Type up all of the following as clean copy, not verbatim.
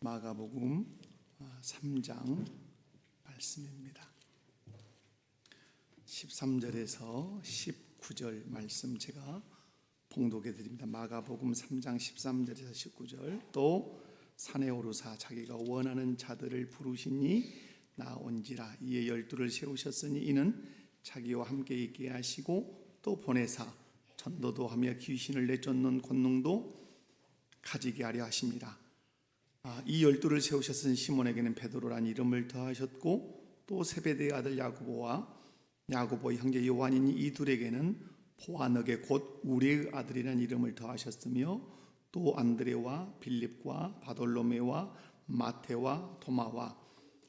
마가복음 3장 말씀입니다. 13절에서 19절 말씀 제가 봉독해 드립니다. 마가복음 3장 13절에서 19절. 또 산에 오르사 자기가 원하는 자들을 부르시니 나온지라. 이에 12를 세우셨으니 이는 자기와 함께 있게 하시고 또 보내사 전도도 하며 귀신을 내쫓는 권능도 가지게 하려 하십니다. 이 12를 세우셨으니 시몬에게는 베드로라는 이름을 더하셨고 또 세베대의 아들 야고보와 야고보의 형제 요한이니 이 둘에게는 보아너게 곧 우레의 아들이라는 이름을 더하셨으며 또 안드레와 빌립과 바돌로메와 마테와 토마와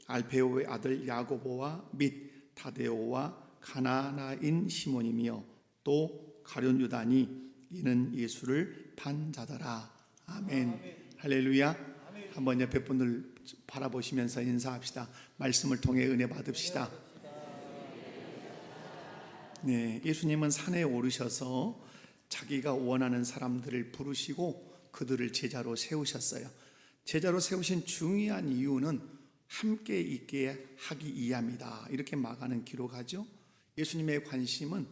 알페오의 아들 야고보와 및 타데오와 가나나인 시몬이며 또 가룟 유다니 이는 예수를 판 자더라. 아멘. 할렐루야. 한번 옆에 분들 바라보시면서 인사합시다. 말씀을 통해 은혜 받읍시다. 네, 예수님은 산에 오르셔서 자기가 원하는 사람들을 부르시고 그들을 제자로 세우셨어요. 제자로 세우신 중요한 이유는 함께 있게 하기 위함이다. 이렇게 마가는 기록하죠. 예수님의 관심은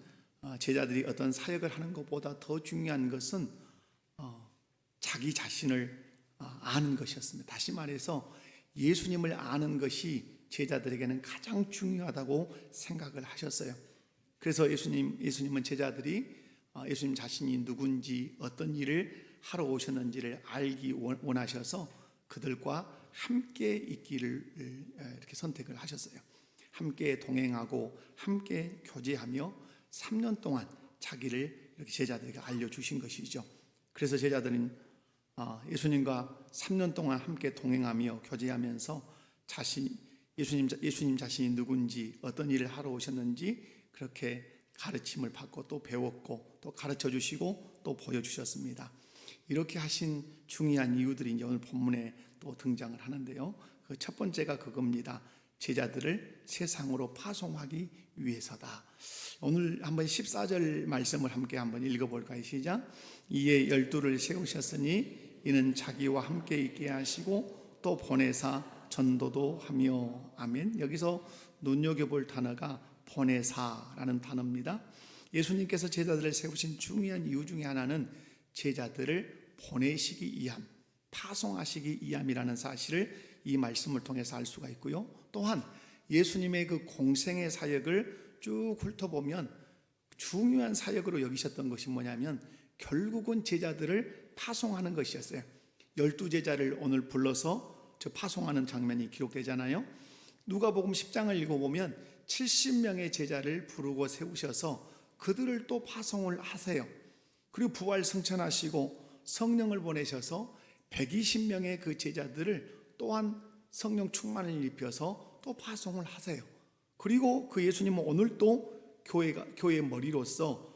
제자들이 어떤 사역을 하는 것보다 더 중요한 것은 자기 자신을 아는 것이었습니다. 다시 말해서 예수님을 아는 것이 제자들에게는 가장 중요하다고 생각을 하셨어요. 그래서 예수님은 제자들이 예수님 자신이 누군지 어떤 일을 하러 오셨는지를 알기 원하셔서 그들과 함께 있기를 이렇게 선택을 하셨어요. 함께 동행하고 함께 교제하며 3년 동안 자기를 이렇게 제자들에게 알려주신 것이죠. 그래서 제자들은 예수님과 3년 동안 함께 동행하며 교제하면서 예수님 자신이 누군지 어떤 일을 하러 오셨는지 그렇게 가르침을 받고 또 배웠고 또 가르쳐 주시고 또 보여주셨습니다. 이렇게 하신 중요한 이유들이 이제 오늘 본문에 또 등장을 하는데요. 그 첫 번째가 그겁니다. 제자들을 세상으로 파송하기 위해서다. 오늘 한번 14절 말씀을 함께 한번 읽어볼까요? 시작. 이에 12를 세우셨으니 이는 자기와 함께 있게 하시고 또 보내사 전도도 하며. 아멘. 여기서 눈여겨볼 단어가 보내사라는 단어입니다. 예수님께서 제자들을 세우신 중요한 이유 중에 하나는 제자들을 보내시기 위함, 파송하시기 위함이라는 사실을 이 말씀을 통해서 알 수가 있고요. 또한 예수님의 그 공생의 사역을 쭉 훑어보면 중요한 사역으로 여기셨던 것이 뭐냐면 결국은 제자들을 파송하는 것이었어요. 12제자를 오늘 불러서 파송하는 장면이 기록되잖아요. 누가복음 10장을 읽어보면 70명의 제자를 부르고 세우셔서 그들을 또 파송을 하세요. 그리고 부활 승천하시고 성령을 보내셔서 120명의 그 제자들을 또한 성령 충만을 입혀서 또 파송을 하세요. 그리고 그 예수님은 오늘 또 교회의 머리로서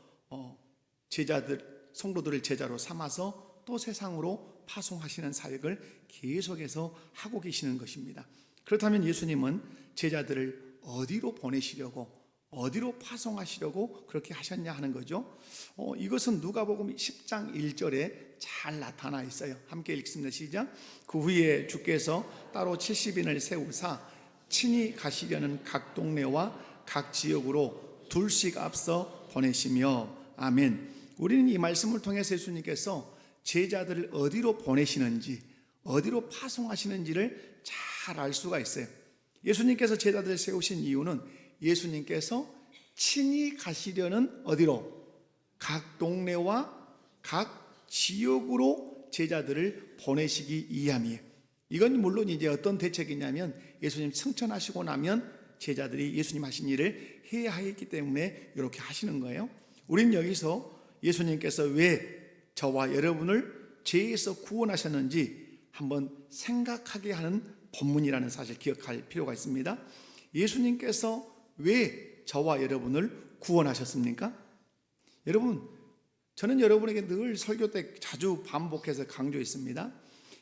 성도들을 제자로 삼아서 또 세상으로 파송하시는 사역을 계속해서 하고 계시는 것입니다. 그렇다면 예수님은 제자들을 어디로 보내시려고, 어디로 파송하시려고 그렇게 하셨냐 하는 거죠. 이것은 누가복음 10장 1절에 잘 나타나 있어요. 함께 읽습니다. 시작. 그 후에 주께서 따로 70인을 세우사 친히 가시려는 각 동네와 각 지역으로 둘씩 앞서 보내시며. 아멘. 우리는 이 말씀을 통해서 예수님께서 제자들을 어디로 보내시는지, 어디로 파송하시는지를 잘 알 수가 있어요. 예수님께서 제자들을 세우신 이유는 예수님께서 친히 가시려는 어디로? 각 동네와 각 지역으로 제자들을 보내시기 위함이에요. 이건 물론 이제 어떤 대책이냐면 예수님 승천하시고 나면 제자들이 예수님 하신 일을 해야 하기 때문에 이렇게 하시는 거예요. 우린 여기서 예수님께서 왜 저와 여러분을 죄에서 구원하셨는지 한번 생각하게 하는 본문이라는 사실 기억할 필요가 있습니다. 예수님께서 왜 저와 여러분을 구원하셨습니까? 여러분, 저는 여러분에게 늘 설교 때 자주 반복해서 강조했습니다.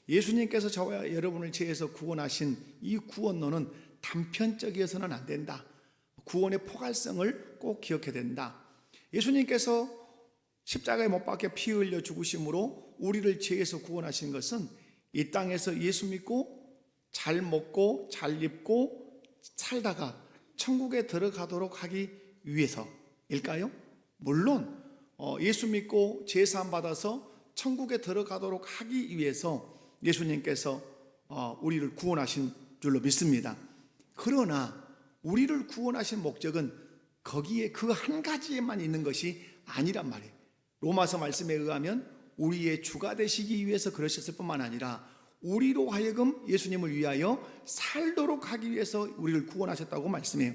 예수님께서 저와 여러분을 죄에서 구원하신 이 구원론은 단편적이어서는 안 된다. 구원의 포괄성을 꼭 기억해야 된다. 예수님께서 십자가에 못 박혀 피 흘려 죽으심으로 우리를 죄에서 구원하신 것은 이 땅에서 예수 믿고 잘 먹고 잘 입고 살다가 천국에 들어가도록 하기 위해서일까요? 물론 예수 믿고 제사함 받아서 천국에 들어가도록 하기 위해서 예수님께서 우리를 구원하신 줄로 믿습니다. 그러나 우리를 구원하신 목적은 거기에 그 한 가지에만 있는 것이 아니란 말이에요. 로마서 말씀에 의하면 우리의 주가 되시기 위해서 그러셨을 뿐만 아니라 우리로 하여금 예수님을 위하여 살도록 하기 위해서 우리를 구원하셨다고 말씀해요.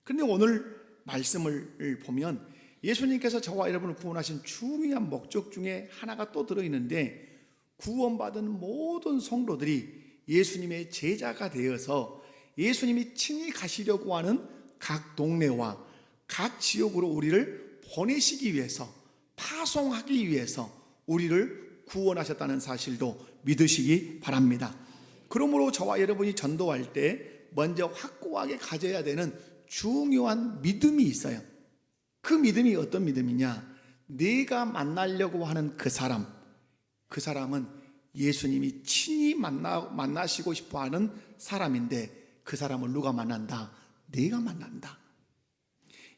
그런데 오늘 말씀을 보면 예수님께서 저와 여러분을 구원하신 중요한 목적 중에 하나가 또 들어있는데, 구원받은 모든 성도들이 예수님의 제자가 되어서 예수님이 친히 가시려고 하는 각 동네와 각 지역으로 우리를 보내시기 위해서, 파송하기 위해서 우리를 구원하셨다는 사실도 믿으시기 바랍니다. 그러므로 저와 여러분이 전도할 때 먼저 확고하게 가져야 되는 중요한 믿음이 있어요. 그 믿음이 어떤 믿음이냐? 내가 만나려고 하는 그 사람은 예수님이 친히 만나시고 싶어하는 사람인데, 그 사람을 누가 만난다? 내가 만난다.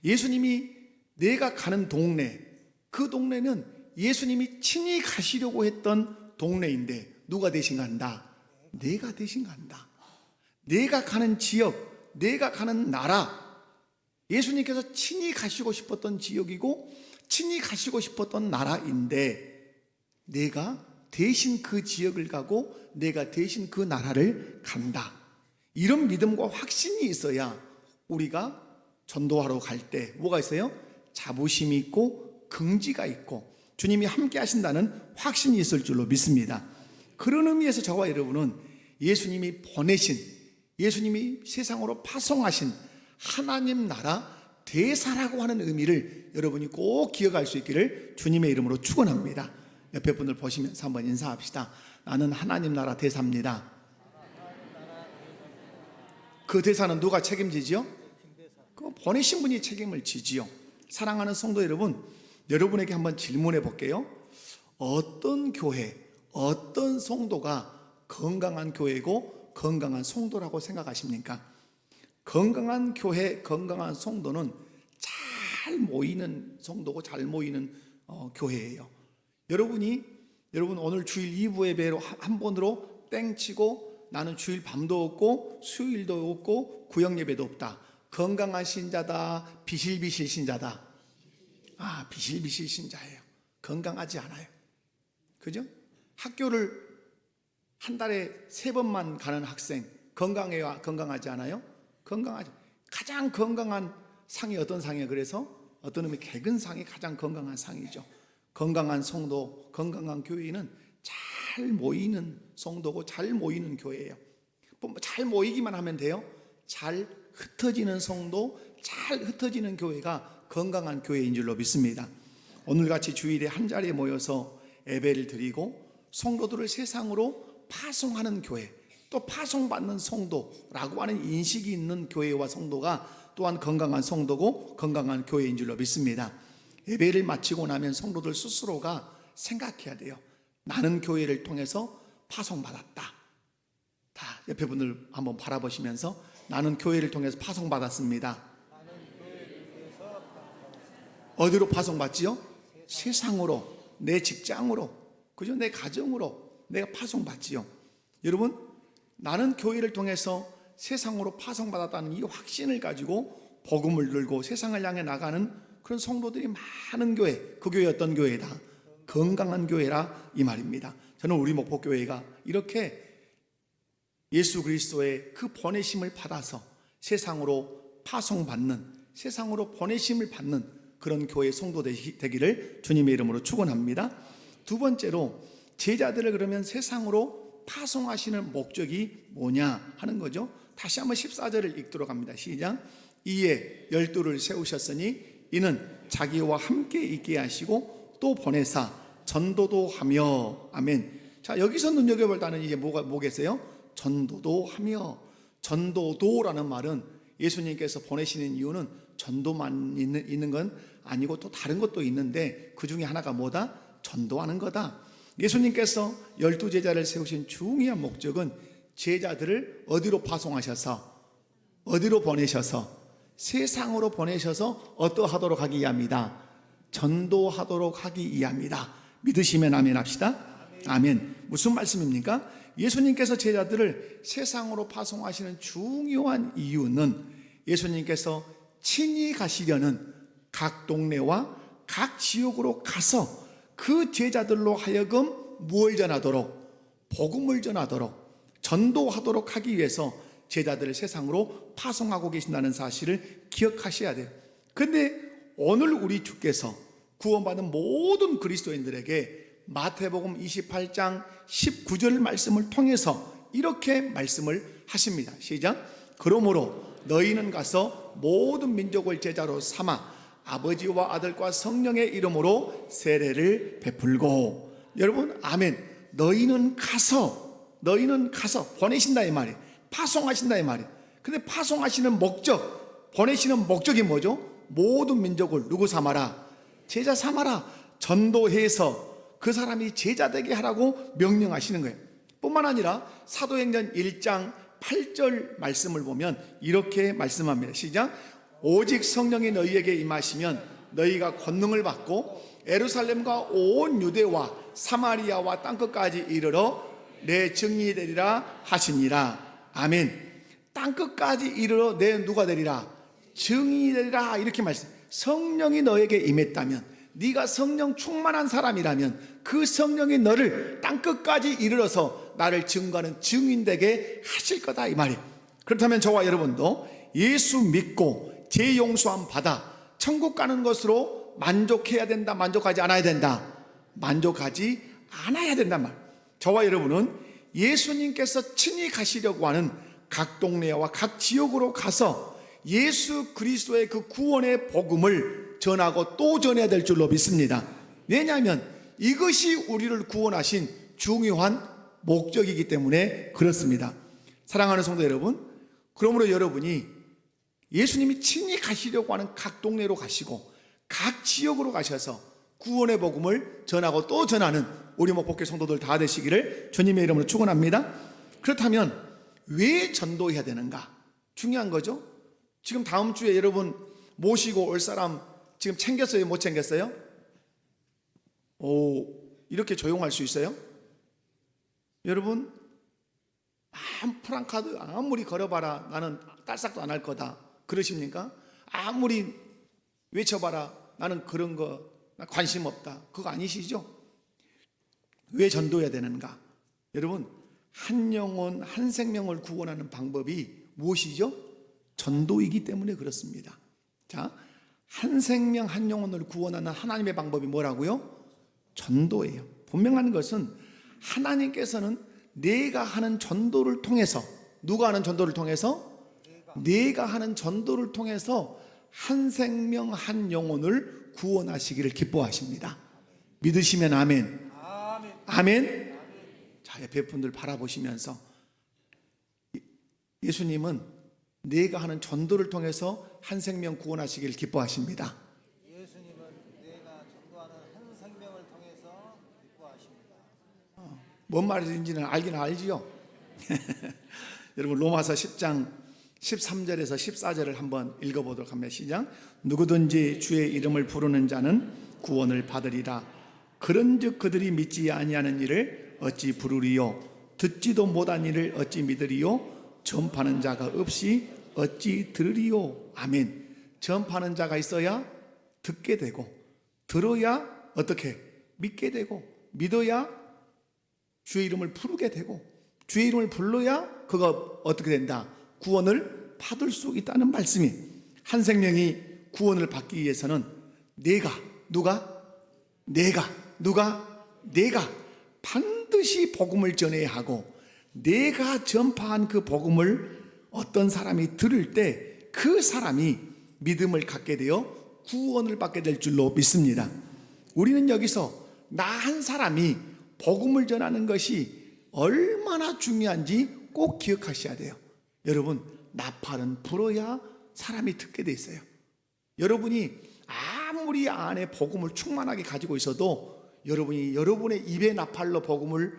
예수님이 내가 가는 동네, 그 동네는 예수님이 친히 가시려고 했던 동네인데 누가 대신 간다? 내가 대신 간다. 내가 가는 지역, 내가 가는 나라, 예수님께서 친히 가시고 싶었던 지역이고 친히 가시고 싶었던 나라인데 내가 대신 그 지역을 가고 내가 대신 그 나라를 간다. 이런 믿음과 확신이 있어야 우리가 전도하러 갈 때 뭐가 있어요? 자부심이 있고 긍지가 있고 주님이 함께 하신다는 확신이 있을 줄로 믿습니다. 그런 의미에서 저와 여러분은 예수님이 보내신, 예수님이 세상으로 파송하신 하나님 나라 대사라고 하는 의미를 여러분이 꼭 기억할 수 있기를 주님의 이름으로 축원합니다. 옆에 분들 보시면서 한번 인사합시다. 나는 하나님 나라 대사입니다. 그 대사는 누가 책임지지요? 그 보내신 분이 책임을 지지요. 사랑하는 성도 여러분, 여러분에게 한번 질문해 볼게요. 어떤 교회, 어떤 성도가 건강한 교회고 건강한 성도라고 생각하십니까? 건강한 교회, 건강한 성도는 잘 모이는 성도고 잘 모이는 교회예요. 여러분 오늘 주일 2부 예배로 한 번으로 땡치고 나는 주일 밤도 없고 수요일도 없고 구역 예배도 없다. 건강한 신자다, 비실비실 신자다. 비실비실 신자예요. 건강하지 않아요. 그죠? 학교를 한 달에 3번만 가는 학생, 건강해야 건강하지 않아요? 건강하죠. 가장 건강한 상이 어떤 상이에요? 그래서 어떤 의미 개근상이 가장 건강한 상이죠. 건강한 성도, 건강한 교회는 잘 모이는 성도고 잘 모이는 교회예요. 잘 모이기만 하면 돼요. 잘 흩어지는 성도, 잘 흩어지는 교회가 건강한 교회인 줄로 믿습니다. 오늘같이 주일에 한 자리에 모여서 예배를 드리고 성도들을 세상으로 파송하는 교회, 또 파송받는 성도라고 하는 인식이 있는 교회와 성도가 또한 건강한 성도고 건강한 교회인 줄로 믿습니다. 예배를 마치고 나면 성도들 스스로가 생각해야 돼요. 나는 교회를 통해서 파송받았다. 다 옆에 분들 한번 바라보시면서 나는 교회를 통해서 파송받았습니다. 어디로 파송받지요? 세상으로, 내 직장으로, 그죠? 내 가정으로 내가 파송받지요. 여러분, 나는 교회를 통해서 세상으로 파송받았다는 이 확신을 가지고 복음을 들고 세상을 향해 나가는 그런 성도들이 많은 교회, 그 교회 어떤 교회다? 건강한 교회라 이 말입니다. 저는 우리 목포교회가 이렇게 예수 그리스도의 그 보내심을 받아서 세상으로 파송받는, 세상으로 보내심을 받는 그런 교회 성도 되기를 주님의 이름으로 축원합니다. 두 번째로 제자들을 그러면 세상으로 파송하시는 목적이 뭐냐 하는 거죠. 다시 한번 14절을 읽도록 합니다. 시작. 이에 12를 세우셨으니 이는 자기와 함께 있게 하시고 또 보내사 전도도 하며. 아멘. 자, 여기서 눈여겨볼 단어는 이제 뭐겠어요? 전도도 하며. 전도도라는 말은 예수님께서 보내시는 이유는 전도만 있는 건 아니고 또 다른 것도 있는데 그 중에 하나가 뭐다? 전도하는 거다. 예수님께서 12제자를 세우신 중요한 목적은 제자들을 어디로 파송하셔서, 어디로 보내셔서, 세상으로 보내셔서 어떠하도록 하기 위함이다. 전도하도록 하기 위함이다. 믿으시면 아멘 합시다. 아멘. 무슨 말씀입니까? 예수님께서 제자들을 세상으로 파송하시는 중요한 이유는 예수님께서 친히 가시려는 각 동네와 각 지역으로 가서 그 제자들로 하여금 무엇을 전하도록, 복음을 전하도록, 전도하도록 하기 위해서 제자들을 세상으로 파송하고 계신다는 사실을 기억하셔야 돼요. 그런데 오늘 우리 주께서 구원받은 모든 그리스도인들에게 마태복음 28장 19절 말씀을 통해서 이렇게 말씀을 하십니다. 시작. 그러므로 너희는 가서 모든 민족을 제자로 삼아 아버지와 아들과 성령의 이름으로 세례를 베풀고. 여러분 아멘. 너희는 가서 보내신다 이 말이에요. 파송하신다 이 말이에요. 근데 파송하시는 목적, 보내시는 목적이 뭐죠? 모든 민족을 누구 삼아라? 제자 삼아라. 전도해서 그 사람이 제자 되게 하라고 명령하시는 거예요. 뿐만 아니라 사도행전 1장 8절 말씀을 보면 이렇게 말씀합니다. 시작. 오직 성령이 너희에게 임하시면 너희가 권능을 받고 예루살렘과 온 유대와 사마리아와 땅끝까지 이르러 내 증인이 되리라 하시니라. 아멘. 땅끝까지 이르러 내 누가 되리라? 증인이 되리라. 이렇게 말씀. 성령이 너에게 임했다면, 네가 성령 충만한 사람이라면 그 성령이 너를 땅끝까지 이르러서 나를 증거하는 증인 되게 하실 거다 이 말이에요. 그렇다면 저와 여러분도 예수 믿고 죄 용서함 받아 천국 가는 것으로 만족해야 된다, 만족하지 않아야 된다? 만족하지 않아야 된단 말. 저와 여러분은 예수님께서 친히 가시려고 하는 각 동네와 각 지역으로 가서 예수 그리스도의 그 구원의 복음을 전하고 또 전해야 될 줄로 믿습니다. 왜냐하면 이것이 우리를 구원하신 중요한 목적이기 때문에 그렇습니다. 사랑하는 성도 여러분, 그러므로 여러분이 예수님이 친히 가시려고 하는 각 동네로 가시고 각 지역으로 가셔서 구원의 복음을 전하고 또 전하는 우리 목복교 성도들 다 되시기를 주님의 이름으로 축원합니다. 그렇다면 왜 전도해야 되는가? 중요한 거죠. 지금 다음 주에 여러분 모시고 올 사람 지금 챙겼어요? 못 챙겼어요? 이렇게 조용할 수 있어요? 여러분 프랑카드 아무리 걸어봐라 나는 딸싹도 안 할 거다 그러십니까? 아무리 외쳐봐라 나는 그런 거 관심 없다 그거 아니시죠? 왜 전도해야 되는가? 여러분 한 영혼 한 생명을 구원하는 방법이 무엇이죠? 전도이기 때문에 그렇습니다. 자, 한 생명 한 영혼을 구원하는 하나님의 방법이 뭐라고요? 전도예요. 분명한 것은 하나님께서는 내가 하는 전도를 통해서, 누가 하는 전도를 통해서? 내가 하는 전도를 통해서 한 생명 한 영혼을 구원하시기를 기뻐하십니다. 믿으시면 아멘. 아멘. 자, 옆에 분들 바라보시면서 예수님은 내가 하는 전도를 통해서 한 생명 구원하시기를 기뻐하십니다. 예수님은 내가 전도하는 한 생명을 통해서 기뻐하십니다. 뭔 말인지는 알긴 알지요. 여러분 로마서 10장 13절에서 14절을 한번 읽어보도록 합니다. 시작. 누구든지 주의 이름을 부르는 자는 구원을 받으리라. 그런즉 그들이 믿지 아니하는 일을 어찌 부르리요? 듣지도 못한 일을 어찌 믿으리요? 전파하는 자가 없이 어찌 들으리요? 아멘. 전파하는 자가 있어야 듣게 되고, 들어야 어떻게 믿게 되고, 믿어야 주의 이름을 부르게 되고, 주의 이름을 불러야 그가 어떻게 된다? 구원을 받을 수 있다는 말씀이. 한 생명이 구원을 받기 위해서는 내가 반드시 복음을 전해야 하고, 내가 전파한 그 복음을 어떤 사람이 들을 때 그 사람이 믿음을 갖게 되어 구원을 받게 될 줄로 믿습니다. 우리는 여기서 나 한 사람이 복음을 전하는 것이 얼마나 중요한지 꼭 기억하셔야 돼요. 여러분 나팔은 불어야 사람이 듣게 돼 있어요. 여러분이 아무리 안에 복음을 충만하게 가지고 있어도 여러분이 여러분의 입의 나팔로 복음을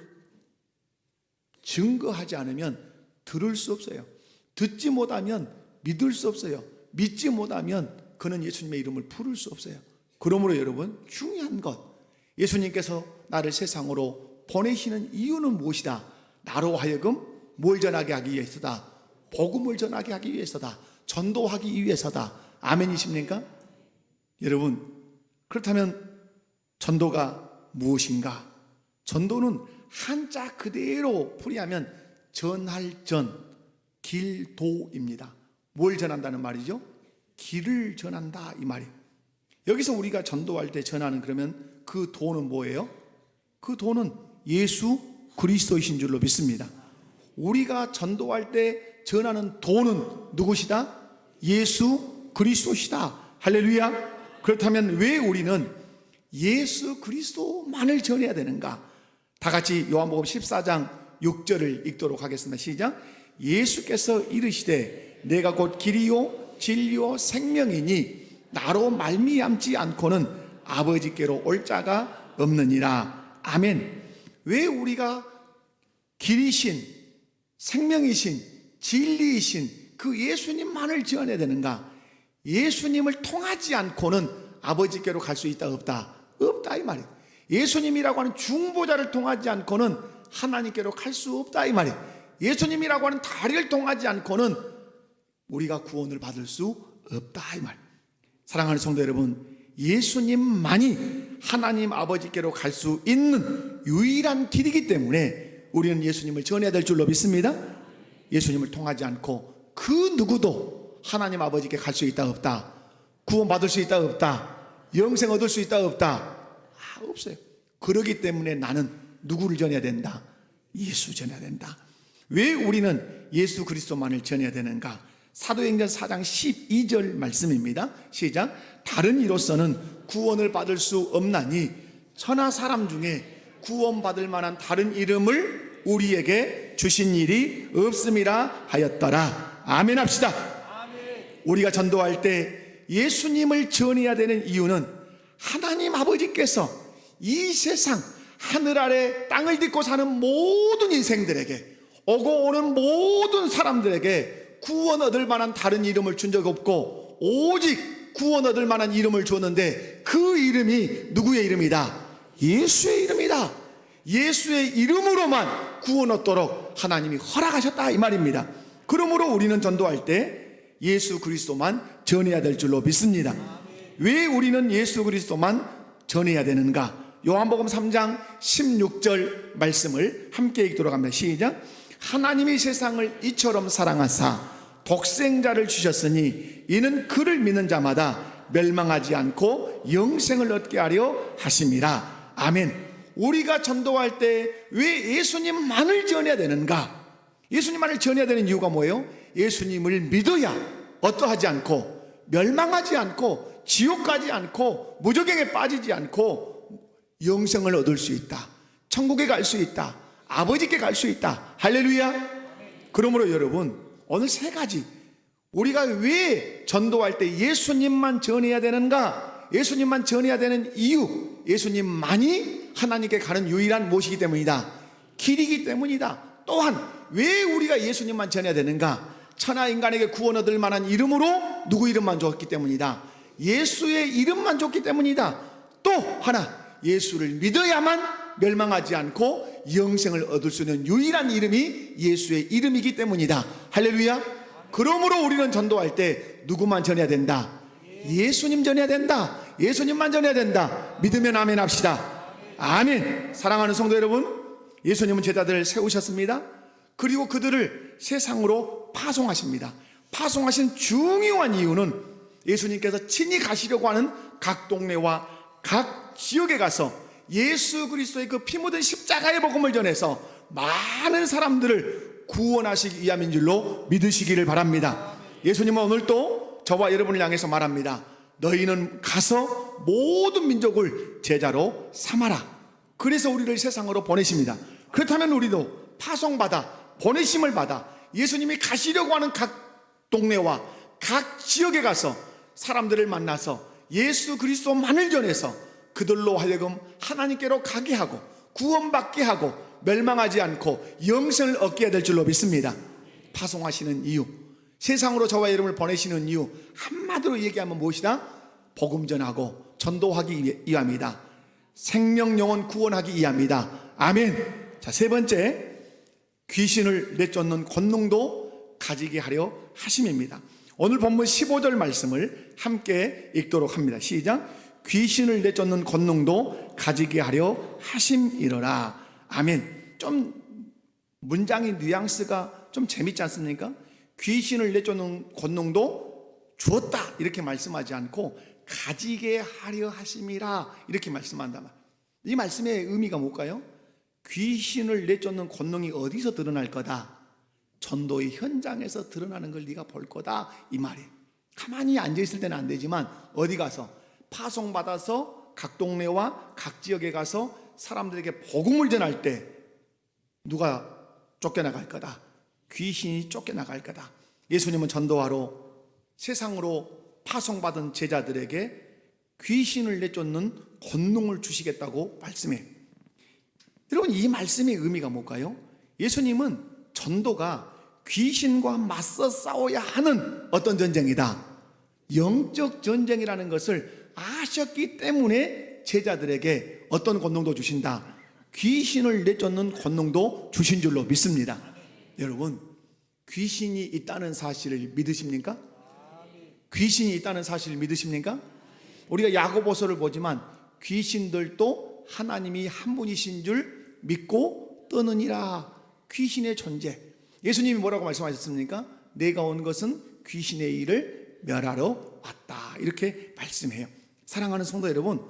증거하지 않으면 들을 수 없어요. 듣지 못하면 믿을 수 없어요. 믿지 못하면 그는 예수님의 이름을 부를 수 없어요. 그러므로 여러분, 중요한 것, 예수님께서 나를 세상으로 보내시는 이유는 무엇이다? 나로 하여금 뭘 전하게 하기 위해서다. 복음을 전하게 하기 위해서다. 전도하기 위해서다. 아멘이십니까? 여러분, 그렇다면 전도가 무엇인가? 전도는 한자 그대로 풀이하면 전할 전, 길도입니다. 뭘 전한다는 말이죠? 길을 전한다 이 말이에요. 여기서 우리가 전도할 때 전하는 그러면 그 도는 뭐예요? 그 도는 예수 그리스도이신 줄로 믿습니다. 우리가 전도할 때 전하는 도는 누구시다? 예수 그리스도시다. 할렐루야. 그렇다면 왜 우리는 예수 그리스도만을 전해야 되는가? 다 같이 요한복음 14장 6절을 읽도록 하겠습니다. 시작. 예수께서 이르시되 내가 곧 길이요 진리요 생명이니 나로 말미암지 않고는 아버지께로 올 자가 없느니라. 아멘. 왜 우리가 길이신 생명이신 진리이신 그 예수님만을 전해야 되는가? 예수님을 통하지 않고는 아버지께로 갈 수 있다 없다? 없다 이 말이에요. 예수님이라고 하는 중보자를 통하지 않고는 하나님께로 갈 수 없다 이 말이에요. 예수님이라고 하는 다리를 통하지 않고는 우리가 구원을 받을 수 없다 이 말. 사랑하는 성도 여러분, 예수님만이 하나님 아버지께로 갈 수 있는 유일한 길이기 때문에 우리는 예수님을 전해야 될 줄로 믿습니다. 예수님을 통하지 않고 그 누구도 하나님 아버지께 갈 수 있다 없다? 구원 받을 수 있다 없다? 영생 얻을 수 있다 없다? 없어요. 그러기 때문에 나는 누구를 전해야 된다? 예수 전해야 된다. 왜 우리는 예수 그리스도만을 전해야 되는가? 사도행전 4장 12절 말씀입니다. 시작. 다른 이로서는 구원을 받을 수 없나니 천하 사람 중에 구원받을 만한 다른 이름을 우리에게 주신 일이 없음이라 하였더라. 아멘 합시다. 아멘. 우리가 전도할 때 예수님을 전해야 되는 이유는 하나님 아버지께서 이 세상 하늘 아래 땅을 딛고 사는 모든 인생들에게, 오고 오는 모든 사람들에게 구원 얻을 만한 다른 이름을 준 적 없고 오직 구원 얻을 만한 이름을 줬는데 그 이름이 누구의 이름이다? 예수의 이름이다. 예수의 이름으로만 구원 얻도록 하나님이 허락하셨다 이 말입니다. 그러므로 우리는 전도할 때 예수 그리스도만 전해야 될 줄로 믿습니다. 왜 우리는 예수 그리스도만 전해야 되는가? 요한복음 3장 16절 말씀을 함께 읽도록 합니다. 시작. 하나님이 세상을 이처럼 사랑하사 독생자를 주셨으니 이는 그를 믿는 자마다 멸망하지 않고 영생을 얻게 하려 하심이라. 아멘. 우리가 전도할 때 왜 예수님만을 전해야 되는가? 예수님만을 전해야 되는 이유가 뭐예요? 예수님을 믿어야 어떠하지 않고 멸망하지 않고 지옥 가지 않고 무저갱에 빠지지 않고 영생을 얻을 수 있다. 천국에 갈 수 있다. 아버지께 갈 수 있다. 할렐루야. 그러므로 여러분, 오늘 세 가지, 우리가 왜 전도할 때 예수님만 전해야 되는가? 예수님만 전해야 되는 이유, 예수님만이 하나님께 가는 유일한 모시기 때문이다. 길이기 때문이다. 또한 왜 우리가 예수님만 전해야 되는가? 천하 인간에게 구원 얻을 만한 이름으로 누구 이름만 줬기 때문이다. 예수의 이름만 줬기 때문이다. 또 하나, 예수를 믿어야만 멸망하지 않고 영생을 얻을 수 있는 유일한 이름이 예수의 이름이기 때문이다. 할렐루야. 그러므로 우리는 전도할 때 누구만 전해야 된다? 예수님 전해야 된다. 예수님만 전해야 된다. 믿으면 아멘 합시다. 아멘. 사랑하는 성도 여러분, 예수님은 제자들을 세우셨습니다. 그리고 그들을 세상으로 파송하십니다. 파송하신 중요한 이유는 예수님께서 친히 가시려고 하는 각 동네와 각 지역에 가서 예수 그리스도의 그 피 묻은 십자가의 복음을 전해서 많은 사람들을 구원하시기 위함인 줄로 믿으시기를 바랍니다. 예수님은 오늘 또 저와 여러분을 향해서 말합니다. 너희는 가서 모든 민족을 제자로 삼아라. 그래서 우리를 세상으로 보내십니다. 그렇다면 우리도 파송받아 보내심을 받아 예수님이 가시려고 하는 각 동네와 각 지역에 가서 사람들을 만나서 예수 그리스도만을 전해서 그들로 하여금 하나님께로 가게 하고 구원받게 하고 멸망하지 않고 영생을 얻게 될 줄로 믿습니다. 파송하시는 이유, 세상으로 저와 여러분을 보내시는 이유, 한마디로 얘기하면 무엇이다? 복음 전하고 전도하기 위함이다. 생명 영혼 구원하기 위함이다. 아멘. 자, 세 번째, 귀신을 내쫓는 권능도 가지게 하려 하심입니다. 오늘 본문 15절 말씀을 함께 읽도록 합니다. 시작. 귀신을 내쫓는 권능도 가지게 하려 하심이로라. 아멘. 좀 문장의 뉘앙스가 좀 재밌지 않습니까? 귀신을 내쫓는 권능도 주었다 이렇게 말씀하지 않고 가지게 하려 하심이라 이렇게 말씀한다. 이 말씀의 의미가 뭘까요? 귀신을 내쫓는 권능이 어디서 드러날 거다? 전도의 현장에서 드러나는 걸 네가 볼 거다 이 말이에요. 가만히 앉아있을 때는 안 되지만 어디 가서 파송받아서 각 동네와 각 지역에 가서 사람들에게 복음을 전할 때 누가 쫓겨나갈 거다? 귀신이 쫓겨나갈 거다. 예수님은 전도하러 세상으로 파송받은 제자들에게 귀신을 내쫓는 권능을 주시겠다고 말씀해요. 여러분, 이 말씀의 의미가 뭘까요? 예수님은 전도가 귀신과 맞서 싸워야 하는 어떤 전쟁이다, 영적 전쟁이라는 것을 아셨기 때문에 제자들에게 어떤 권능도 주신다? 귀신을 내쫓는 권능도 주신 줄로 믿습니다. 여러분, 귀신이 있다는 사실을 믿으십니까? 귀신이 있다는 사실을 믿으십니까? 우리가 야고보서를 보지만 귀신들도 하나님이 한 분이신 줄 믿고 떠느니라. 귀신의 존재. 예수님이 뭐라고 말씀하셨습니까? 내가 온 것은 귀신의 일을 멸하러 왔다 이렇게 말씀해요. 사랑하는 성도 여러분,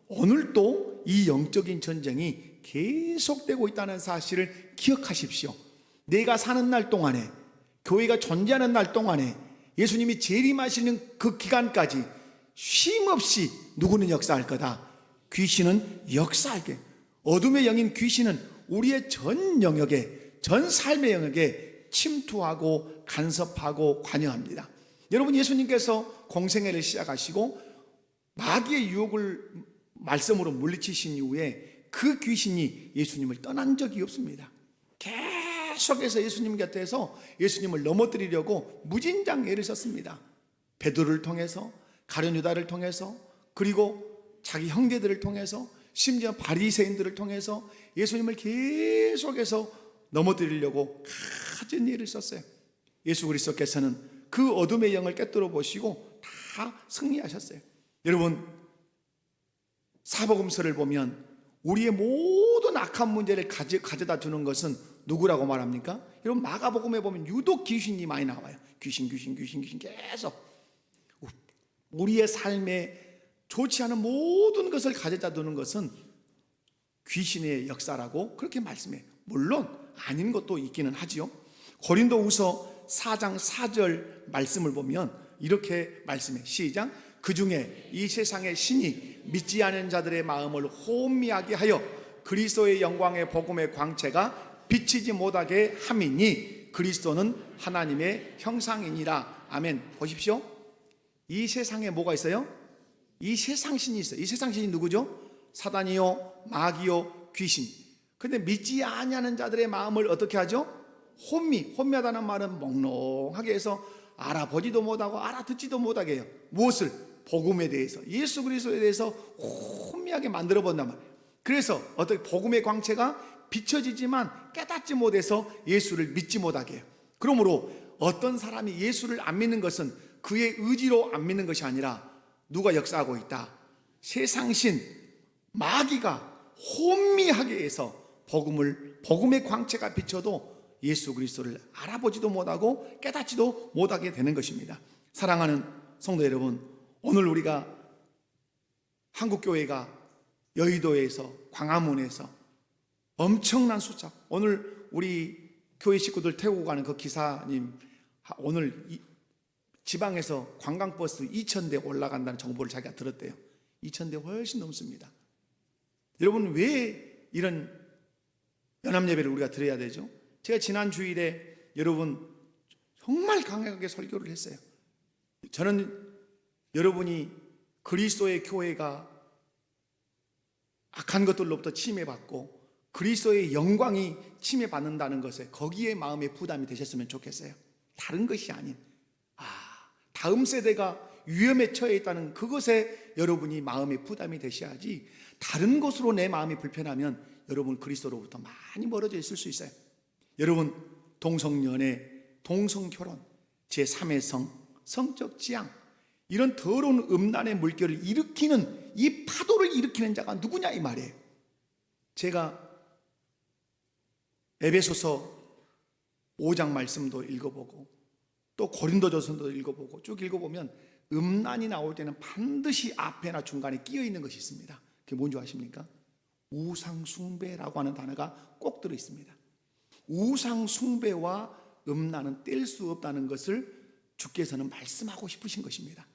오늘도 이 영적인 전쟁이 계속되고 있다는 사실을 기억하십시오. 내가 사는 날 동안에, 교회가 존재하는 날 동안에, 예수님이 재림하시는 그 기간까지 쉼없이 누구는 역사할 거다? 귀신은 역사하게. 어둠의 영인 귀신은 우리의 전 영역에, 전 삶의 영역에 침투하고 간섭하고 관여합니다. 여러분, 예수님께서 공생애를 시작하시고 마귀의 유혹을 말씀으로 물리치신 이후에 그 귀신이 예수님을 떠난 적이 없습니다. 계속해서 예수님 곁에서 예수님을 넘어뜨리려고 무진장 애를 썼습니다. 베드로를 통해서, 가룟 유다를 통해서, 그리고 자기 형제들을 통해서, 심지어 바리새인들을 통해서 예수님을 계속해서 넘어뜨리려고 갖은 일을 썼어요. 예수 그리스도께서는 그 어둠의 영을 꿰뚫어 보시고 다 승리하셨어요. 여러분, 사복음서를 보면 우리의 모든 악한 문제를 가져다 주는 것은 누구라고 말합니까? 여러분, 마가복음에 보면 유독 귀신이 많이 나와요. 귀신 계속 우리의 삶에 좋지 않은 모든 것을 가져다 두는 것은 귀신의 역사라고 그렇게 말씀해요. 물론 아닌 것도 있기는 하지요. 고린도후서 4장 4절 말씀을 보면 이렇게 말씀해. 시작. 그 중에 이 세상의 신이 믿지 않은 자들의 마음을 혼미하게 하여 그리스도의 영광의 복음의 광채가 비치지 못하게 함이니 그리스도는 하나님의 형상이니라. 아멘. 보십시오. 이 세상에 뭐가 있어요? 이 세상 신이 있어요. 이 세상 신이 누구죠? 사단이요, 마귀요, 귀신. 근데 믿지 아니하는 자들의 마음을 어떻게 하죠? 혼미하다는 말은 몽롱하게 해서 알아보지도 못하고 알아듣지도 못하게 해요. 무엇을? 복음에 대해서, 예수 그리스도에 대해서 혼미하게 만들어 본단 말이에요. 그래서 어떻게 복음의 광채가 비춰지지만 깨닫지 못해서 예수를 믿지 못하게 해요. 그러므로 어떤 사람이 예수를 안 믿는 것은 그의 의지로 안 믿는 것이 아니라 누가 역사하고 있다? 세상신 마귀가 혼미하게 해서 복음의 광채가 비춰도 예수 그리스도를 알아보지도 못하고 깨닫지도 못하게 되는 것입니다. 사랑하는 성도 여러분, 오늘 우리가 한국교회가 여의도에서, 광화문에서 엄청난 숫자, 오늘 우리 교회 식구들 태우고 가는 그 기사님, 오늘 지방에서 관광버스 2,000대 올라간다는 정보를 자기가 들었대요. 2,000대 훨씬 넘습니다. 여러분, 왜 이런 연합예배를 우리가 드려야 되죠? 제가 지난 주일에 여러분 정말 강하게 설교를 했어요. 저는 여러분이 그리스도의 교회가 악한 것들로부터 침해받고 그리스도의 영광이 침해받는다는 것에 거기에 마음의 부담이 되셨으면 좋겠어요. 다른 것이 아닌 다음 세대가 위험에 처해 있다는 그것에 여러분이 마음의 부담이 되셔야지, 다른 것으로 내 마음이 불편하면 여러분 그리스도로부터 많이 멀어져 있을 수 있어요. 여러분, 동성연애, 동성결혼, 제3의 성, 성적 지향, 이런 더러운 음란의 물결을 일으키는, 이 파도를 일으키는 자가 누구냐 이 말이에요. 제가 에베소서 5장 말씀도 읽어보고 또 고린도전서도 읽어보고 쭉 읽어보면 음란이 나올 때는 반드시 앞에나 중간에 끼어 있는 것이 있습니다. 그게 뭔지 아십니까? 우상숭배라고 하는 단어가 꼭 들어 있습니다. 우상숭배와 음란은 뗄 수 없다는 것을 주께서는 말씀하고 싶으신 것입니다.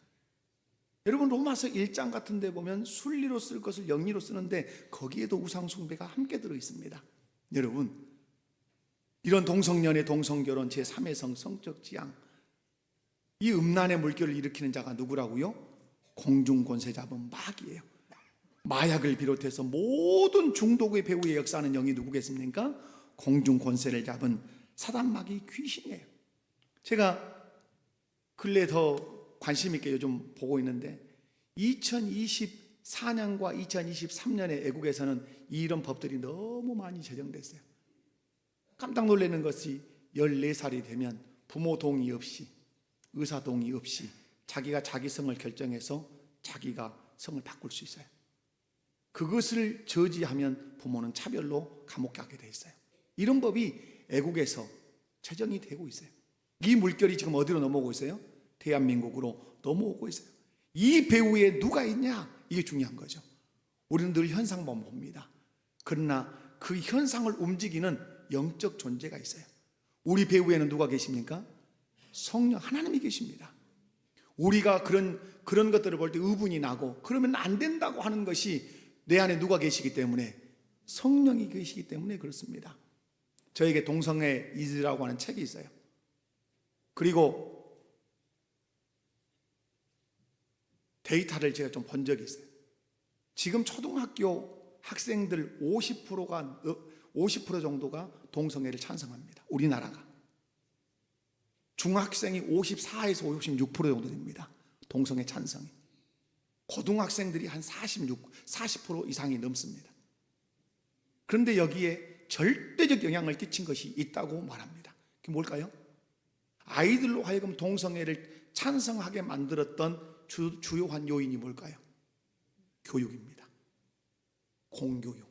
여러분, 로마서 1장 같은 데 보면 순리로 쓸 것을 영리로 쓰는데 거기에도 우상숭배가 함께 들어 있습니다. 여러분, 이런 동성연애, 동성결혼, 제3의 성, 성적 지향, 이 음란의 물결을 일으키는 자가 누구라고요? 공중권세 잡은 마귀예요. 마약을 비롯해서 모든 중독의 배후에 역사하는 영이 누구겠습니까? 공중권세를 잡은 사단 마귀 귀신이에요. 제가 근래 더 관심 있게 요즘 보고 있는데 2024년과 2023년에 애국에서는 이런 법들이 너무 많이 제정됐어요. 깜짝 놀라는 것이 14살이 되면 부모 동의 없이, 의사 동의 없이 자기가 자기 성을 결정해서 자기가 성을 바꿀 수 있어요. 그것을 저지하면 부모는 차별로 감옥 가게 돼 있어요. 이런 법이 애국에서 제정이 되고 있어요. 이 물결이 지금 어디로 넘어오고 있어요? 대한민국으로 넘어오고 있어요. 이 배후에 누가 있냐? 이게 중요한 거죠. 우리는 늘 현상만 봅니다. 그러나 그 현상을 움직이는 영적 존재가 있어요. 우리 배후에는 누가 계십니까? 성령 하나님이 계십니다. 우리가 그런 것들을 볼 때 의분이 나고 그러면 안 된다고 하는 것이 내 안에 누가 계시기 때문에, 성령이 계시기 때문에 그렇습니다. 저에게 동성애 이즈라고 하는 책이 있어요. 그리고 데이터를 제가 좀 본 적이 있어요. 지금 초등학교 학생들 50% 정도가 동성애를 찬성합니다. 우리나라가. 중학생이 54에서 56% 정도 됩니다. 동성애 찬성이. 고등학생들이 한 40% 이상이 넘습니다. 그런데 여기에 절대적 영향을 끼친 것이 있다고 말합니다. 그게 뭘까요? 아이들로 하여금 동성애를 찬성하게 만들었던 주요한 요인이 뭘까요? 교육입니다. 공교육.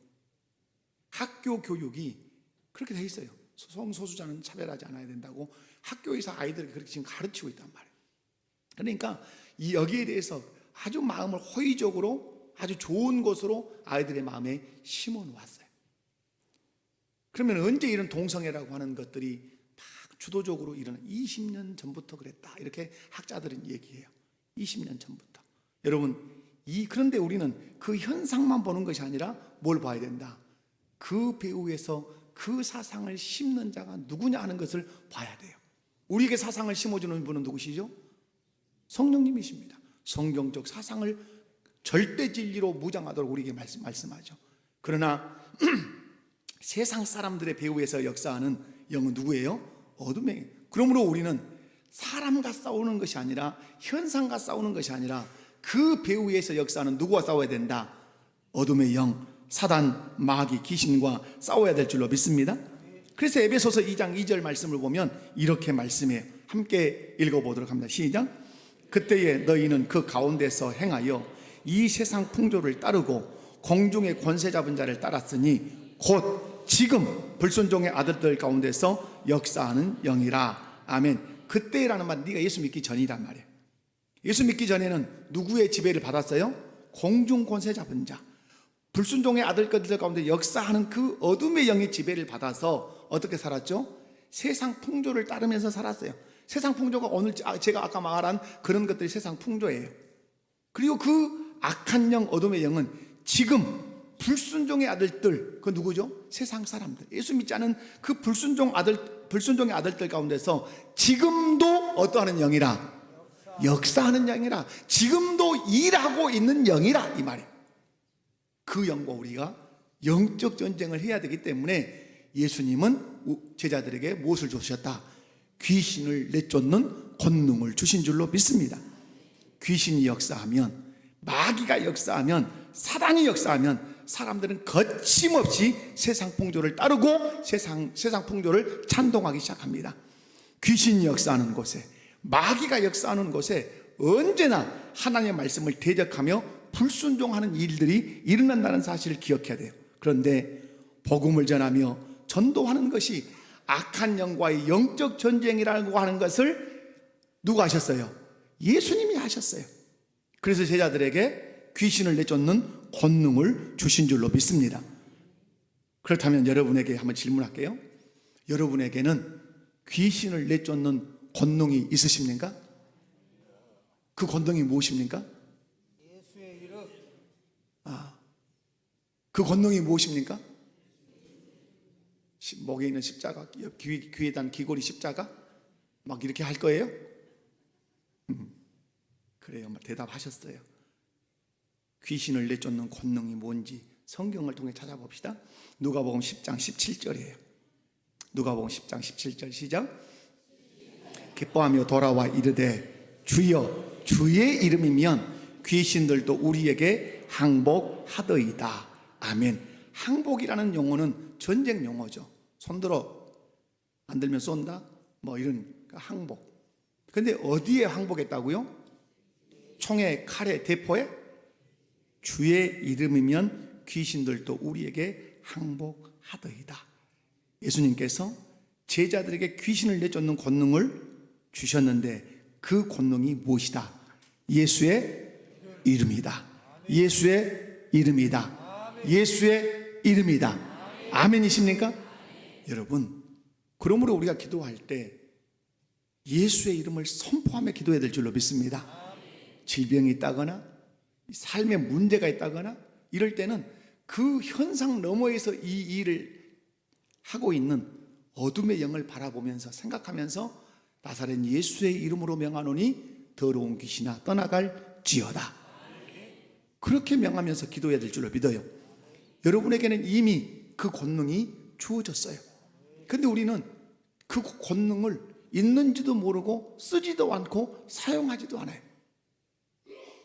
학교 교육이 그렇게 돼 있어요. 성소수자는 차별하지 않아야 된다고 학교에서 아이들에게 그렇게 지금 가르치고 있단 말이에요. 그러니까 여기에 대해서 아주 마음을 호의적으로 아주 좋은 것으로 아이들의 마음에 심어 놓았어요. 그러면 언제 이런 동성애라고 하는 것들이 막 주도적으로 일어나? 20년 전부터 그랬다, 이렇게 학자들은 얘기해요. 20년 전부터. 여러분, 그런데 우리는 그 현상만 보는 것이 아니라 뭘 봐야 된다? 그 배후에서 그 사상을 심는 자가 누구냐 하는 것을 봐야 돼요. 우리에게 사상을 심어주는 분은 누구시죠? 성령님이십니다. 성경적 사상을 절대 진리로 무장하도록 우리에게 말씀하죠. 그러나 세상 사람들의 배후에서 역사하는 영은 누구예요? 어둠의. 그러므로 우리는 사람과 싸우는 것이 아니라, 현상과 싸우는 것이 아니라 그 배후에서 역사하는 누구와 싸워야 된다? 어둠의 영, 사단, 마귀, 귀신과 싸워야 될 줄로 믿습니다. 그래서 에베소서 2장 2절 말씀을 보면 이렇게 말씀해요. 함께 읽어보도록 합니다. 시작. 그때에 너희는 그 가운데서 행하여 이 세상 풍조를 따르고 공중의 권세 잡은 자를 따랐으니 곧 지금 불순종의 아들들 가운데서 역사하는 영이라. 아멘. 그때라는 말, 네가 예수 믿기 전이란 말이에요. 예수 믿기 전에는 누구의 지배를 받았어요? 공중 권세 잡은 자, 불순종의 아들들 가운데 역사하는 그 어둠의 영의 지배를 받아서 어떻게 살았죠? 세상 풍조를 따르면서 살았어요. 세상 풍조가 오늘 제가 아까 말한 그런 것들이 세상 풍조예요. 그리고 그 악한 영, 어둠의 영은 지금 불순종의 아들들, 그 누구죠? 세상 사람들, 예수 믿지 않은 그 불순종의 아들들 가운데서 지금도 어떠하는 영이라? 역사하는 영이라. 지금도 일하고 있는 영이라, 이 말이에요. 그 영과 우리가 영적 전쟁을 해야 되기 때문에 예수님은 제자들에게 무엇을 주셨다? 귀신을 내쫓는 권능을 주신 줄로 믿습니다. 귀신이 역사하면, 마귀가 역사하면, 사단이 역사하면 사람들은 거침없이 세상 풍조를 따르고 세상 풍조를 찬동하기 시작합니다. 귀신이 역사하는 곳에, 마귀가 역사하는 곳에 언제나 하나님의 말씀을 대적하며 불순종하는 일들이 일어난다는 사실을 기억해야 돼요. 그런데 복음을 전하며 전도하는 것이 악한 영과의 영적 전쟁이라고 하는 것을 누가 하셨어요? 예수님이 하셨어요. 그래서 제자들에게 귀신을 내쫓는 권능을 주신 줄로 믿습니다. 그렇다면 여러분에게 한번 질문할게요. 여러분에게는 귀신을 내쫓는 권능이 있으십니까? 그 권능이 무엇입니까? 예수의 이름. 그 권능이 무엇입니까? 목에 있는 십자가, 귀에 단 귀고리 십자가 막 이렇게 할 거예요? 그래요. 대답하셨어요. 귀신을 내쫓는 권능이 뭔지 성경을 통해 찾아봅시다. 누가복음 10장 17절이에요. 누가복음 10장 17절 시작. 기뻐하며 돌아와 이르되 주여 주의 이름이면 귀신들도 우리에게 항복하더이다. 아멘. 항복이라는 용어는 전쟁 용어죠. 손들어, 안 들면 쏜다, 뭐 이런 항복. 근데 어디에 항복했다고요? 총에, 칼에, 대포에? 주의 이름이면 귀신들도 우리에게 항복하더이다. 예수님께서 제자들에게 귀신을 내쫓는 권능을 주셨는데 그 권능이 무엇이다? 예수의 이름이다. 예수의 이름이다. 예수의 이름이다. 아멘이십니까? 여러분, 그러므로 우리가 기도할 때 예수의 이름을 선포하며 기도해야 될 줄로 믿습니다. 질병이 있다거나 삶에 문제가 있다거나 이럴 때는 그 현상 너머에서 이 일을 하고 있는 어둠의 영을 바라보면서 생각하면서 나사렛 예수의 이름으로 명하노니 더러운 귀신아 떠나갈지어다. 그렇게 명하면서 기도해야 될 줄로 믿어요. 여러분에게는 이미 그 권능이 주어졌어요. 근데 우리는 그 권능을 있는지도 모르고 쓰지도 않고 사용하지도 않아요.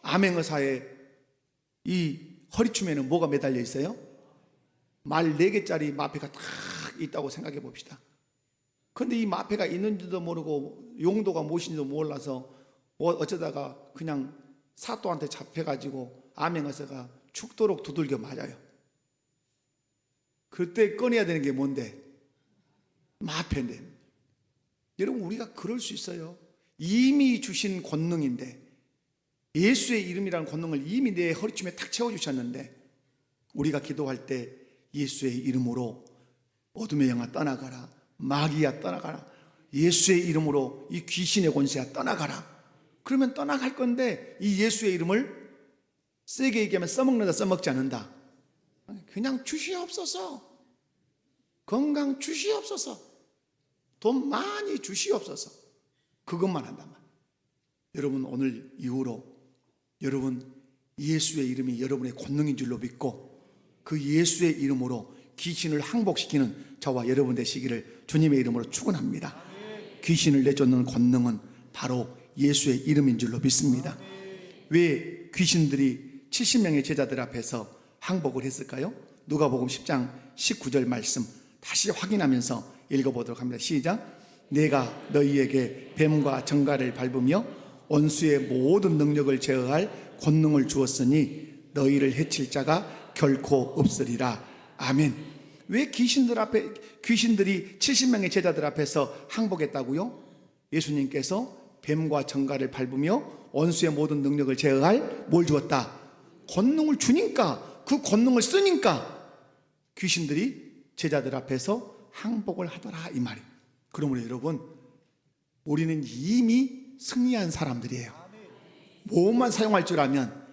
암행어사의 이 허리춤에는 뭐가 매달려 있어요? 말 4개짜리 마패가 딱 있다고 생각해 봅시다. 그런데 이 마패가 있는지도 모르고 용도가 무엇인지도 몰라서 어쩌다가 그냥 사또한테 잡혀가지고 암행어사가 죽도록 두들겨 맞아요. 그때 꺼내야 되는 게 뭔데? 마패인데. 여러분, 우리가 그럴 수 있어요. 이미 주신 권능인데, 예수의 이름이라는 권능을 이미 내 허리춤에 탁 채워주셨는데, 우리가 기도할 때 예수의 이름으로 어둠의 영아 떠나가라, 마귀야 떠나가라, 예수의 이름으로 이 귀신의 권세야 떠나가라. 그러면 떠나갈 건데 이 예수의 이름을 세게 얘기하면 써먹는다, 써먹지 않는다. 그냥 주시옵소서, 건강 주시옵소서, 돈 많이 주시옵소서, 그것만 한단 말이에요. 여러분, 오늘 이후로 여러분 예수의 이름이 여러분의 권능인 줄로 믿고 그 예수의 이름으로 귀신을 항복시키는 저와 여러분 되시기를 주님의 이름으로 축원합니다. 귀신을 내쫓는 권능은 바로 예수의 이름인 줄로 믿습니다. 왜 귀신들이 70명의 제자들 앞에서 항복을 했을까요? 누가복음 10장 19절 말씀 다시 확인하면서 읽어보도록 합니다. 시작. 내가 너희에게 뱀과 정갈을 밟으며 원수의 모든 능력을 제어할 권능을 주었으니 너희를 해칠 자가 결코 없으리라. 아멘. 왜 귀신들이 70명의 제자들 앞에서 항복했다고요? 예수님께서 뱀과 정갈을 밟으며 원수의 모든 능력을 제어할 뭘 주었다? 권능을 주니까, 그 권능을 쓰니까 귀신들이 제자들 앞에서 항복을 하더라, 이 말이에요. 그러므로 여러분, 우리는 이미 승리한 사람들이에요. 뭐만 사용할 줄 알면,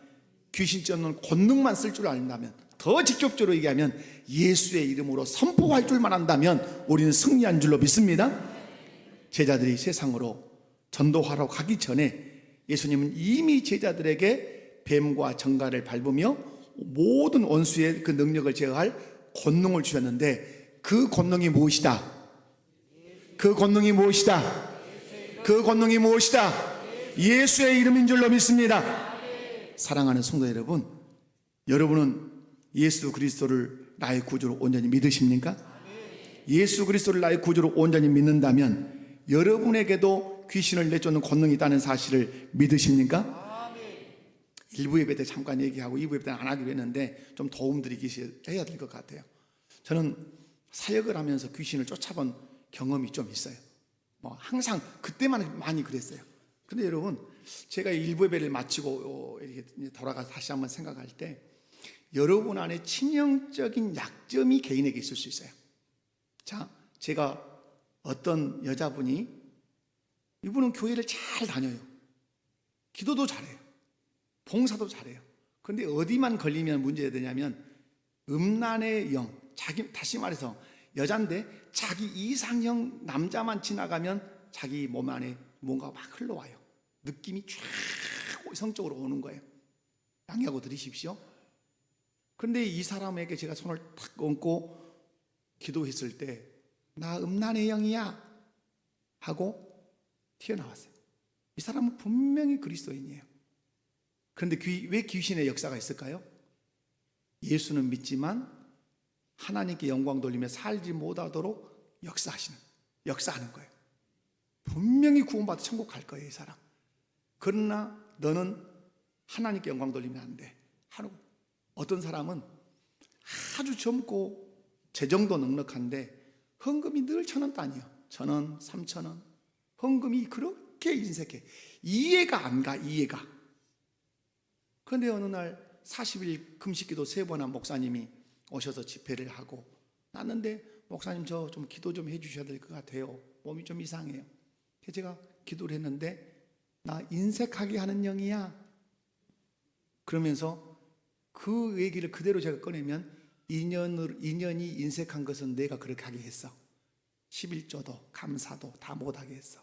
귀신 쫓는 권능만 쓸 줄 안다면, 더 직접적으로 얘기하면 예수의 이름으로 선포할 줄만 안다면 우리는 승리한 줄로 믿습니다. 제자들이 세상으로 전도하러 가기 전에 예수님은 이미 제자들에게 뱀과 정갈을 밟으며 모든 원수의 그 능력을 제어할 권능을 주셨는데 그 권능이 무엇이다? 그 권능이 무엇이다? 그 권능이 무엇이다? 예수의 이름인 줄로 믿습니다. 사랑하는 성도 여러분, 여러분은 예수 그리스도를 나의 구주로 온전히 믿으십니까? 예수 그리스도를 나의 구주로 온전히 믿는다면 여러분에게도 귀신을 내쫓는 권능이 있다는 사실을 믿으십니까? 일부 예배 때 잠깐 얘기하고 2부 예배 때는 안 하기로 했는데 좀 도움 드리기 해야 될 것 같아요. 저는 사역을 하면서 귀신을 쫓아본 경험이 좀 있어요. 항상 그때만 많이 그랬어요. 근데 여러분, 제가 일부 예배를 마치고 이렇게 돌아가서 다시 한번 생각할 때 여러분 안에 치명적인 약점이 개인에게 있을 수 있어요. 자, 제가 어떤 여자분이, 이분은 교회를 잘 다녀요. 기도도 잘해요. 봉사도 잘해요. 그런데 어디만 걸리면 문제가 되냐면 음란의 영, 다시 말해서 여잔데 자기 이상형 남자만 지나가면 자기 몸 안에 뭔가 막 흘러와요. 느낌이 쫙 성적으로 오는 거예요. 양해하고 들으십시오. 그런데 이 사람에게 제가 손을 탁 얹고 기도했을 때 나 음란의 영이야 하고 튀어나왔어요. 이 사람은 분명히 그리스도인이에요. 그런데 왜 귀신의 역사가 있을까요? 예수는 믿지만 하나님께 영광 돌리며 살지 못하도록 역사하는 거예요. 분명히 구원받아 천국 갈 거예요, 이 사람. 그러나 너는 하나님께 영광 돌리면 안 돼. 어떤 사람은 아주 젊고 재정도 넉넉한데 헌금이 늘 1,000원도 아니에요. 1,000원, 3,000원. 헌금이 그렇게 인색해. 이해가 안 가, 이해가. 그런데 어느 날 40일 금식기도 3번 한 목사님이 오셔서 집회를 하고 났는데 목사님 저 좀 기도 좀 해주셔야 될 것 같아요. 몸이 좀 이상해요. 제가 기도를 했는데 나 인색하게 하는 영이야. 그러면서 그 얘기를 그대로 제가 꺼내면 인연이 인색한 것은 내가 그렇게 하게 했어. 11조도 감사도 다 못하게 했어.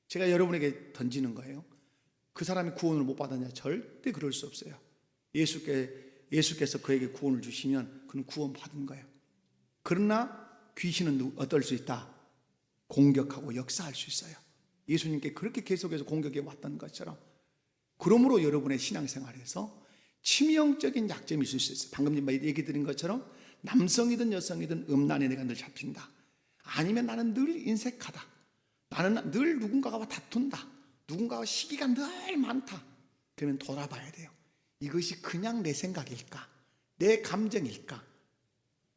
제가 여러분에게 던지는 거예요. 그 사람이 구원을 못 받았냐? 절대 그럴 수 없어요. 예수께서 그에게 구원을 주시면 그는 구원 받은 거예요. 그러나 귀신은 어떨 수 있다? 공격하고 역사할 수 있어요. 예수님께 그렇게 계속해서 공격해 왔던 것처럼. 그러므로 여러분의 신앙생활에서 치명적인 약점이 있을 수 있어요. 방금 얘기 드린 것처럼 남성이든 여성이든 음란에 내가 늘 잡힌다. 아니면 나는 늘 인색하다. 나는 늘 누군가와 다툰다. 누군가와 시기가 늘 많다. 그러면 돌아봐야 돼요. 이것이 그냥 내 생각일까? 내 감정일까?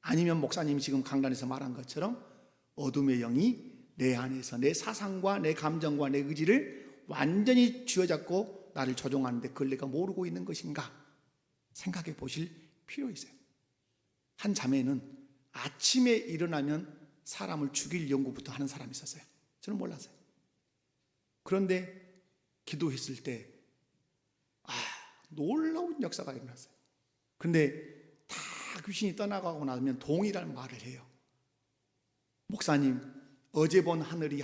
아니면 목사님이 지금 강단에서 말한 것처럼 어둠의 영이 내 안에서 내 사상과 내 감정과 내 의지를 완전히 쥐어잡고 나를 조종하는데 그걸 내가 모르고 있는 것인가? 생각해 보실 필요 있어요. 한 자매는 아침에 일어나면 사람을 죽일 연구부터 하는 사람이 있었어요. 저는 몰랐어요. 그런데 기도했을 때 놀라운 역사가 일어났어요. 그런데 다 귀신이 떠나가고 나면 동일한 말을 해요. 목사님, 어제 본 하늘이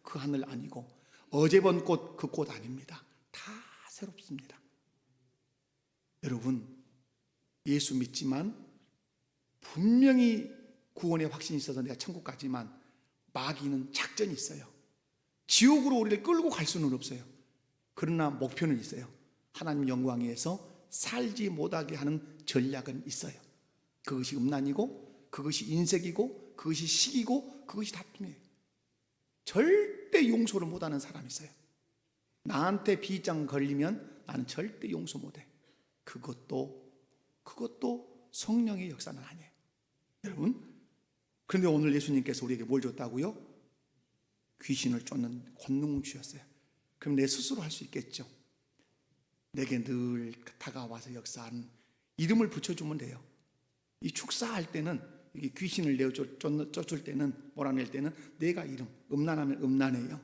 그 하늘 아니고 어제 본 꽃 그 꽃 아닙니다. 다 새롭습니다. 여러분, 예수 믿지만 분명히 구원의 확신이 있어서 내가 천국 가지만 마귀는 작전이 있어요. 지옥으로 우리를 끌고 갈 수는 없어요. 그러나 목표는 있어요. 하나님 영광에서 살지 못하게 하는 전략은 있어요. 그것이 음란이고 그것이 인색이고 그것이 시기고 그것이 다툼이에요. 절대 용서를 못하는 사람이 있어요. 나한테 비장 걸리면 나는 절대 용서 못해. 그것도 성령의 역사는 아니에요. 여러분, 그런데 오늘 예수님께서 우리에게 뭘 줬다고요? 귀신을 쫓는 권능을 주셨어요. 그럼 내 스스로 할 수 있겠죠. 내게 늘 다가와서 역사하는 이름을 붙여주면 돼요. 이 축사할 때는 이게 귀신을 쫓을 때는 몰아낼 때는 내가 이름, 음란하면 음란의 영,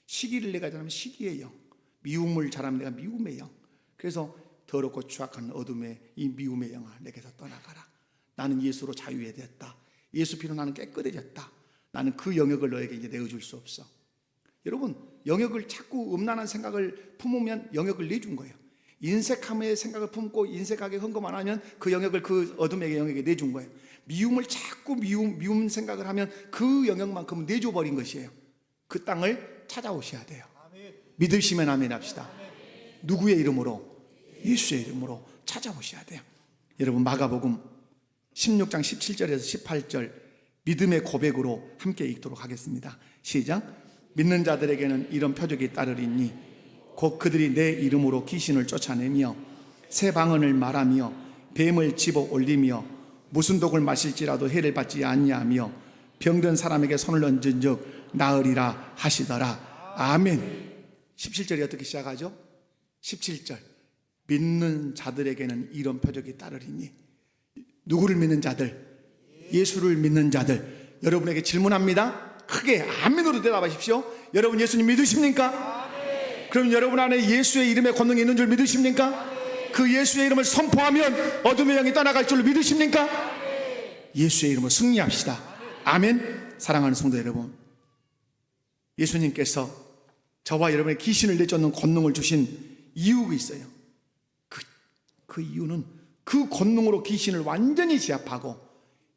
시기를 내가 잘하면 시기의 영, 미움을 잘하면 내가 미움의 영. 그래서 더럽고 추악한 어둠의 이 미움의 영아 내게서 떠나가라. 나는 예수로 자유해 됐다. 예수 피로 나는 깨끗해졌다. 나는 그 영역을 너에게 이제 내어줄 수 없어. 여러분, 영역을 자꾸 음란한 생각을 품으면 영역을 내준 거예요. 인색함의 생각을 품고 인색하게 헌금만 하면 그 영역을 그 어둠의 영역에 내준 거예요. 미움을 자꾸 미움 생각을 하면 그 영역만큼 내줘버린 것이에요. 그 땅을 찾아오셔야 돼요. 믿으시면 아멘 합시다. 누구의 이름으로? 예수의 이름으로 찾아오셔야 돼요. 여러분, 마가복음 16장 17절에서 18절 믿음의 고백으로 함께 읽도록 하겠습니다. 시작. 믿는 자들에게는 이런 표적이 따르리니 곧 그들이 내 이름으로 귀신을 쫓아내며 새 방언을 말하며 뱀을 집어 올리며 무슨 독을 마실지라도 해를 받지 아니하며 병든 사람에게 손을 얹은 즉 나으리라 하시더라. 아멘. 17절이 어떻게 시작하죠? 17절. 믿는 자들에게는 이런 표적이 따르리니. 누구를 믿는 자들? 예수를 믿는 자들. 여러분에게 질문합니다. 크게 아멘으로 대답하십시오. 여러분 예수님 믿으십니까? 그럼 여러분 안에 예수의 이름의 권능이 있는 줄 믿으십니까? 그 예수의 이름을 선포하면 어둠의 영이 떠나갈 줄 믿으십니까? 예수의 이름으로 승리합시다. 아멘. 사랑하는 성도 여러분, 예수님께서 저와 여러분의 귀신을 내쫓는 권능을 주신 이유가 있어요. 그 이유는 그 권능으로 귀신을 완전히 제압하고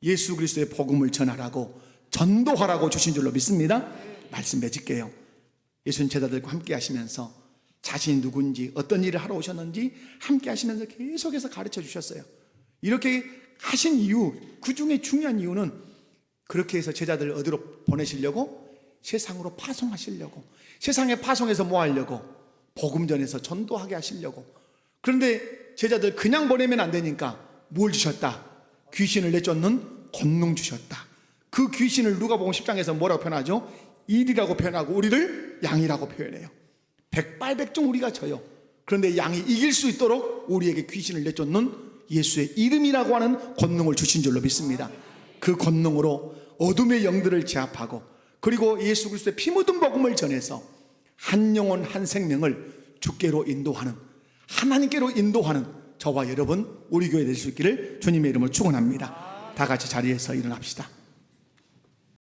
예수 그리스도의 복음을 전하라고 전도하라고 주신 줄로 믿습니다. 말씀 맺을게요. 예수님 제자들과 함께 하시면서 자신이 누군지 어떤 일을 하러 오셨는지 함께 하시면서 계속해서 가르쳐 주셨어요. 이렇게 하신 이유, 그 중에 중요한 이유는 그렇게 해서 제자들 어디로 보내시려고? 세상으로 파송하시려고. 세상에 파송해서 뭐 하려고? 복음 전해서 전도하게 하시려고. 그런데 제자들 그냥 보내면 안 되니까 뭘 주셨다? 귀신을 내쫓는 권능 주셨다. 그 귀신을 누가복음 10장에서 뭐라고 표현하죠? 일이라고 표현하고 우리를 양이라고 표현해요. 백발백중 우리가 져요. 그런데 양이 이길 수 있도록 우리에게 귀신을 내쫓는 예수의 이름이라고 하는 권능을 주신 줄로 믿습니다. 그 권능으로 어둠의 영들을 제압하고 그리고 예수 그리스도의 피 묻은 복음을 전해서 한 영혼 한 생명을 주께로 인도하는, 하나님께로 인도하는 저와 여러분 우리 교회 될 수 있기를 주님의 이름으로 축원합니다. 다 같이 자리에서 일어납시다.